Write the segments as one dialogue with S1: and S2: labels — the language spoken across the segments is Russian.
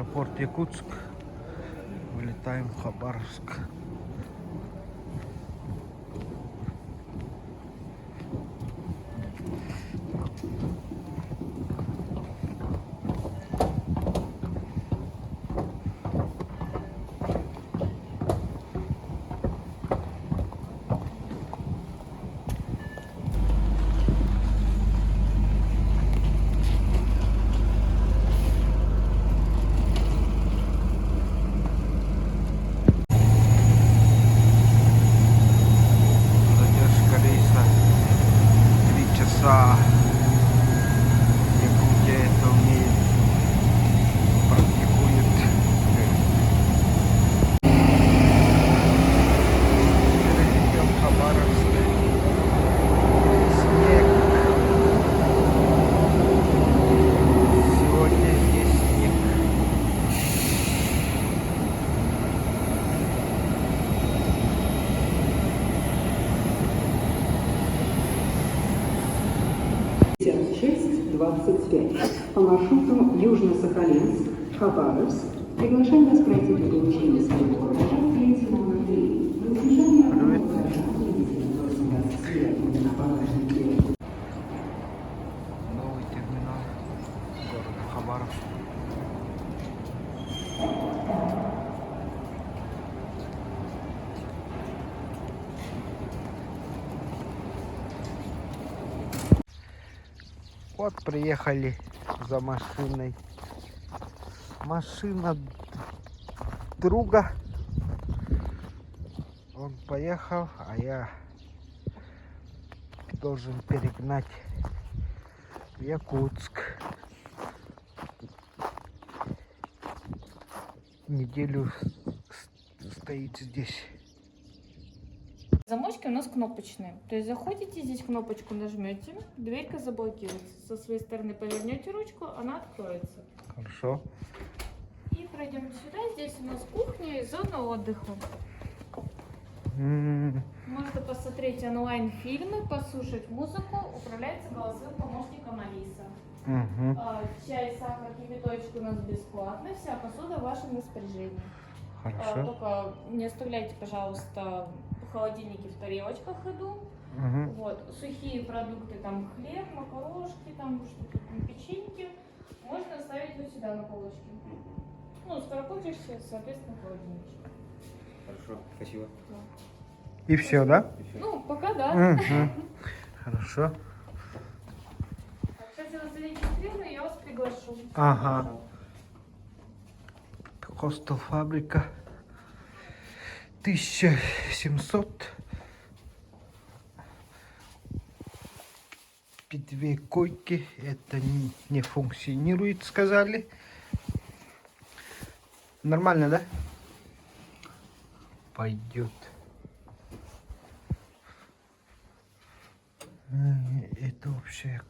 S1: Аэропорт Якутск. Вылетаем в Хабаровск. Якутия это умеет, практикует. Идем в Хабаровск. Снег. Сегодня есть снег.
S2: По маршруту Южно-Сахалинск, Хабаровск. Приглашаем вас пройти для получения своего багажа в клиенте номер 3. При снижении багажа на багажнике.
S1: Новый терминал города Хабаровск. Вот приехали за машиной. Машина друга. Он поехал, а я должен перегнать в Якутск. Неделю стоит здесь.
S3: Замочки у нас кнопочные. То есть заходите, здесь кнопочку нажмете, дверька заблокируется. Со своей стороны повернете ручку, она откроется.
S1: Хорошо.
S3: И пройдем сюда. Здесь у нас кухня и зона отдыха. Можно посмотреть онлайн-фильмы, послушать музыку. Управляется голосовым помощником Алиса. Чай, сахар, кипяточек у нас бесплатно. Вся посуда в вашем распоряжении.
S1: Хорошо.
S3: Только не оставляйте, пожалуйста, в холодильнике в тарелочках еду. Вот. Сухие продукты, там хлеб, макарошки, там что-то, печеньки, можно оставить вот сюда на полочке. Ну, скоро пользуешься, соответственно, в холодильнике.
S4: Хорошо, спасибо.
S1: И все, да?
S3: Ну, пока да.
S1: Хорошо.
S3: Сейчас я вас зарегистрирую, я вас приглашу.
S1: Ага. Хостел фабрика. 1700. 2 койки. Это не функционирует, сказали. Нормально, да? Пойдет. Это вообще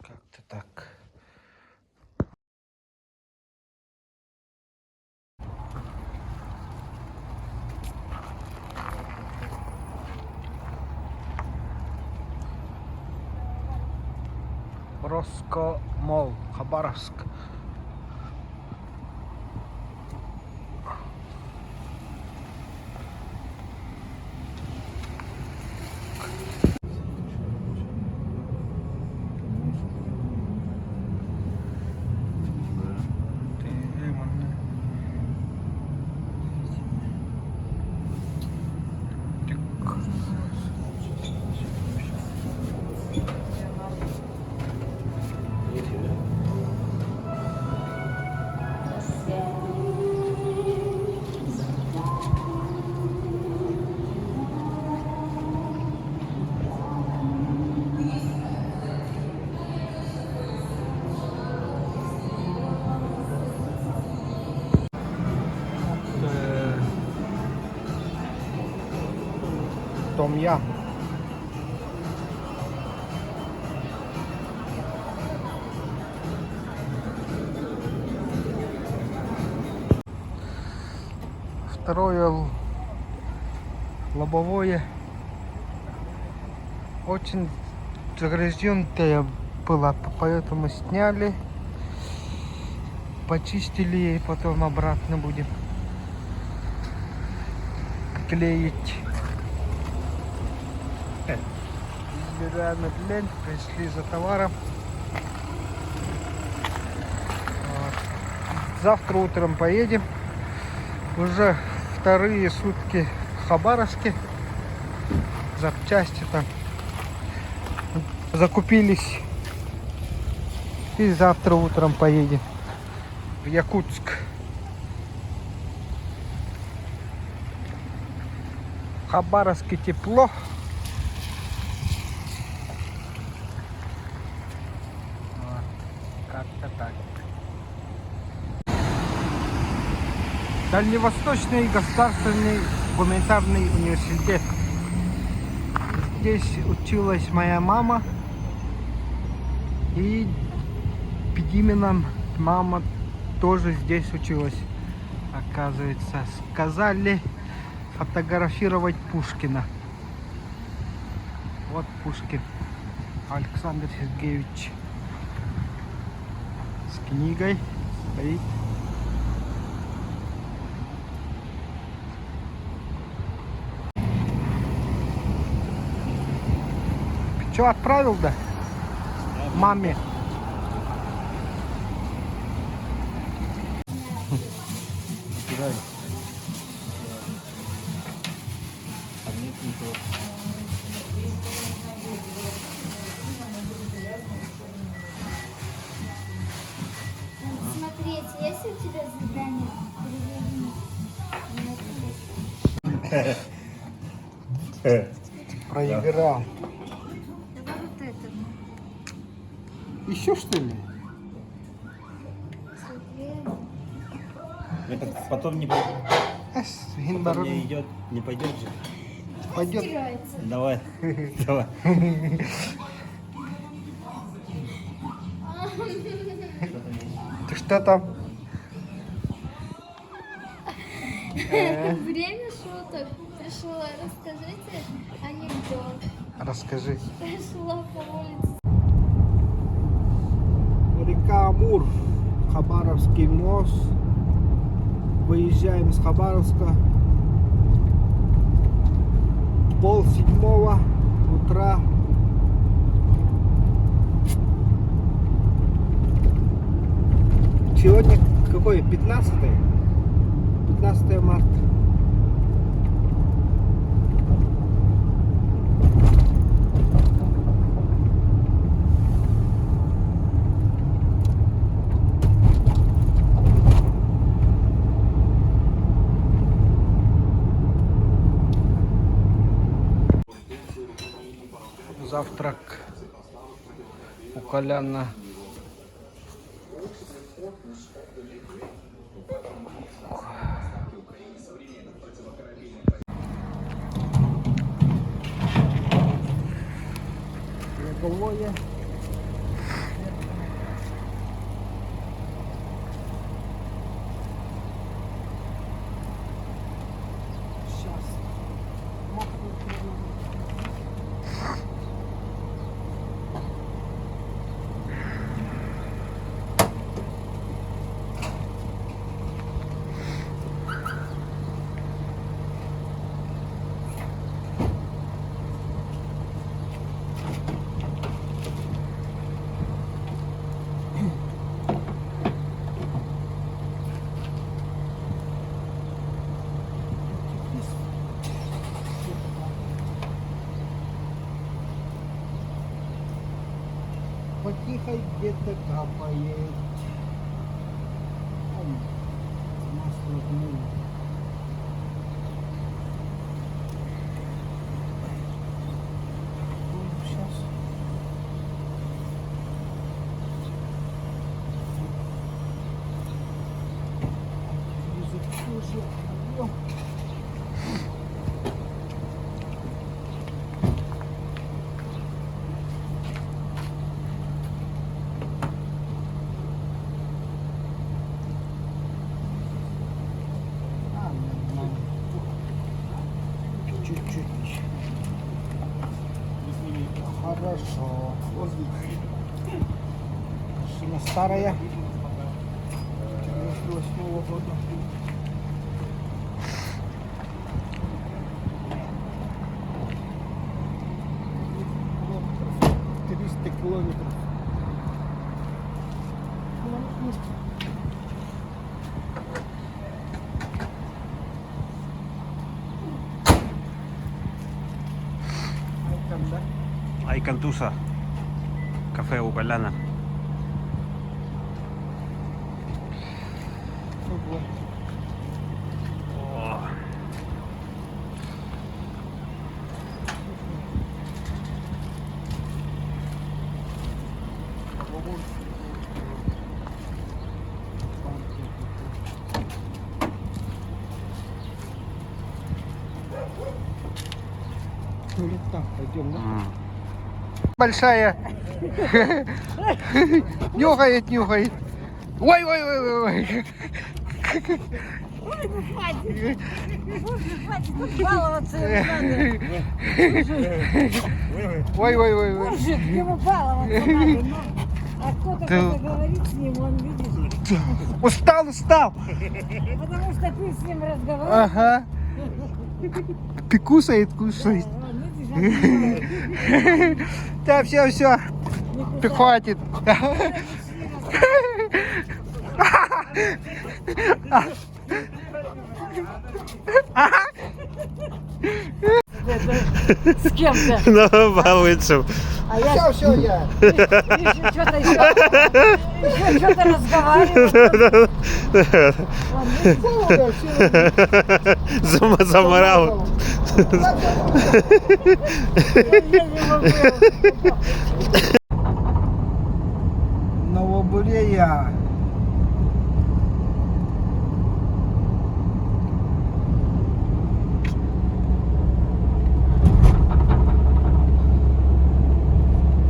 S1: как-то так. Роско Мол, Хабаровск. Том Ям. Второе лобовое очень загрязненная была, поэтому сняли. почистили и потом обратно будем клеить. Длень, пришли за товаром. Вот. Завтра утром поедем. Уже вторые сутки в Хабаровске. Запчасти там закупились. И завтра утром поедем в Якутск. В Хабаровске тепло. Вот. Как-то так. Дальневосточный государственный гуманитарный университет. Здесь училась моя мама. И Пидимина мама тоже здесь училась, оказывается. Сказали фотографировать Пушкина. Вот Пушкин Александр Сергеевич с книгой стоит. Что, отправил, да? Маме.
S5: Смотреть, есть у тебя задание?
S1: Проиграл.
S5: Давай вот это.
S1: Еще что ли?
S4: Это потом не пойдет. Потом не идет, не пойдет же.
S1: Пойдет.
S5: Стирается.
S4: Давай. Давай.
S1: Ты что там?
S5: Время шуток. Пришла, расскажите анекдот.
S1: Расскажи.
S5: Пришла по улице.
S1: Река Амур, Хабаровский мост. Выезжаем с Хабаровска. 6:30 утра. Сегодня какое? 15 марта. Завтрак у Коляна. Луговое. Потихо где-то капает. Масло дно. Сейчас. Чуть-чуть. Хорошо. Машина старая. 2008 года. Километров, 300 километров. Когда?
S4: Айкантуса. Кафе у Поляна.
S1: Ого.
S4: О.
S1: Ну или так пойдем, да?
S4: Большая. Нюхает, нюхает. Ой, ой, ой, ой, ой.
S6: Хватит баловаться надо.
S4: Ой, ой, ой, ой.
S6: Мужик, ему баловаться надо. Ну, а кто-то
S4: Да.
S6: кто-то говорит с ним, он видишь.
S4: Устал, устал.
S6: Потому что ты с ним разговариваешь.
S4: Ага. Ты кусает, кусает.
S6: Он, видишь,
S4: Да, все, все. Ты хватит.
S6: с кем-то.
S4: Ну, получше.
S6: А я
S1: Все, я.
S6: еще что-то разговариваю. Он, видишь,
S4: Заморал.
S1: Новобурея.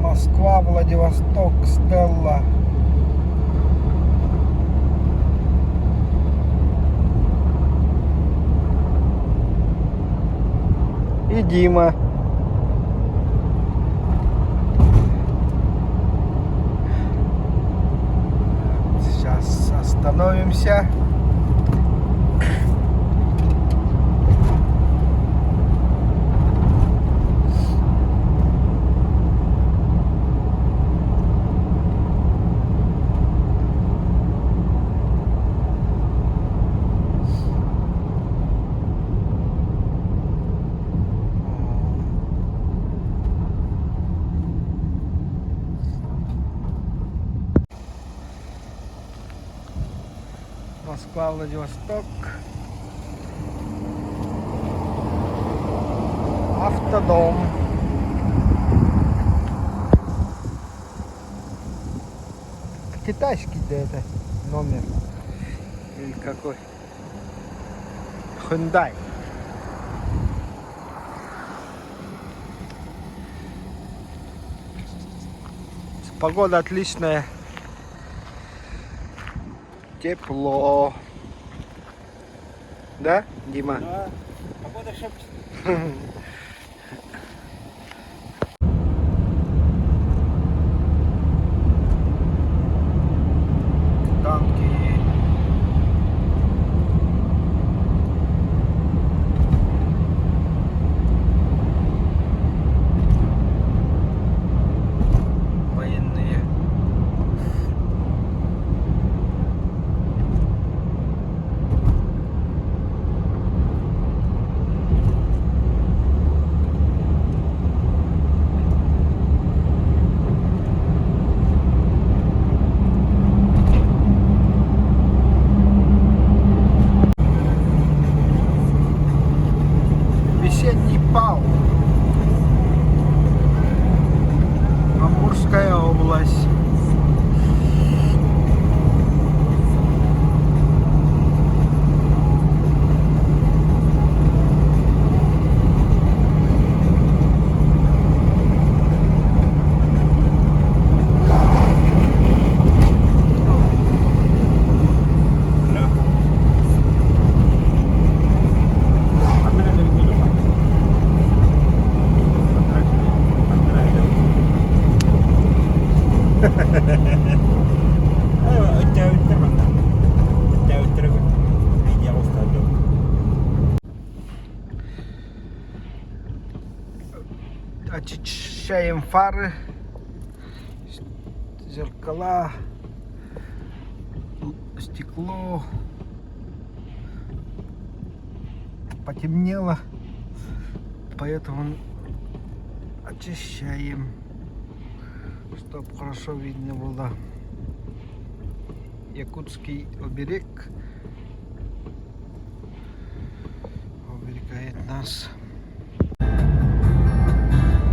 S1: Москва, Владивосток, Стелла. И Дима. Сейчас остановимся. Москва, Владивосток. Автодом. Китайский, да, это номер. Или какой? Hyundai. Погода отличная. Тепло. Да, Дима?
S4: Да, погода шепчет.
S1: Танки. Военные. Весенний пал. Амурская область. очищаем фары, зеркала, стекло. Потемнело, поэтому очищаем, чтобы хорошо видно было. Якутский оберег оберегает нас.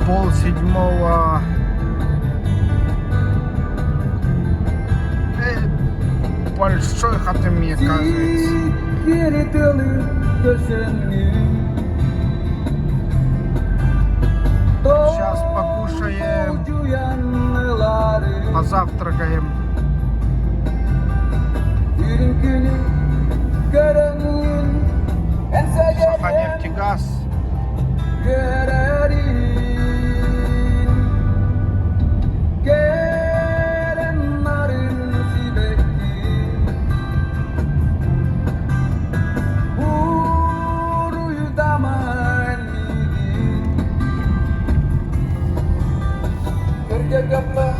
S1: 6:30. Большой Хатами, оказывается. Сейчас покушаем, позавтракаем. Саханефтегаз. Экспресс.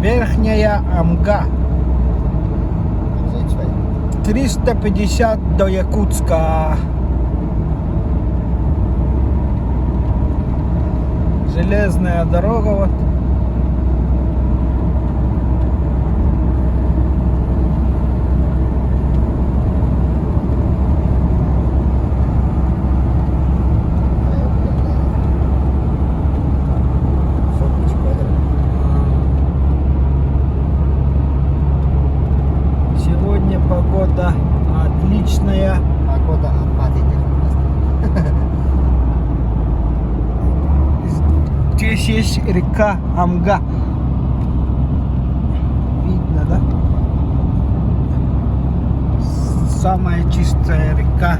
S1: Верхняя Амга. 350 до Якутска. Железная дорога вот. Сегодня погода отличная.
S4: Погода опадает.
S1: Здесь есть река Амга. Видно, да? Самая чистая река.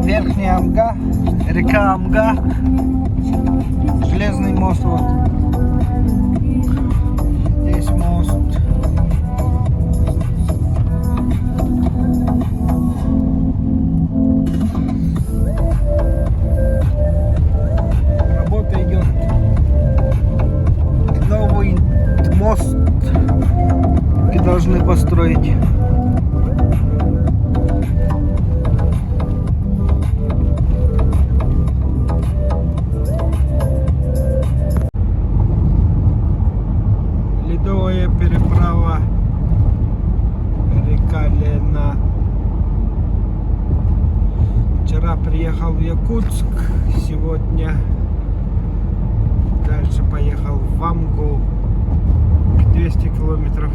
S1: Верхняя Амга, река Амга, железный мост вот. Здесь мост. Работа идет. Новый мост и должны построить. Ледовая переправа, река Лена. Вчера приехал в Якутск, сегодня дальше поехал в Амгу, 200 километров.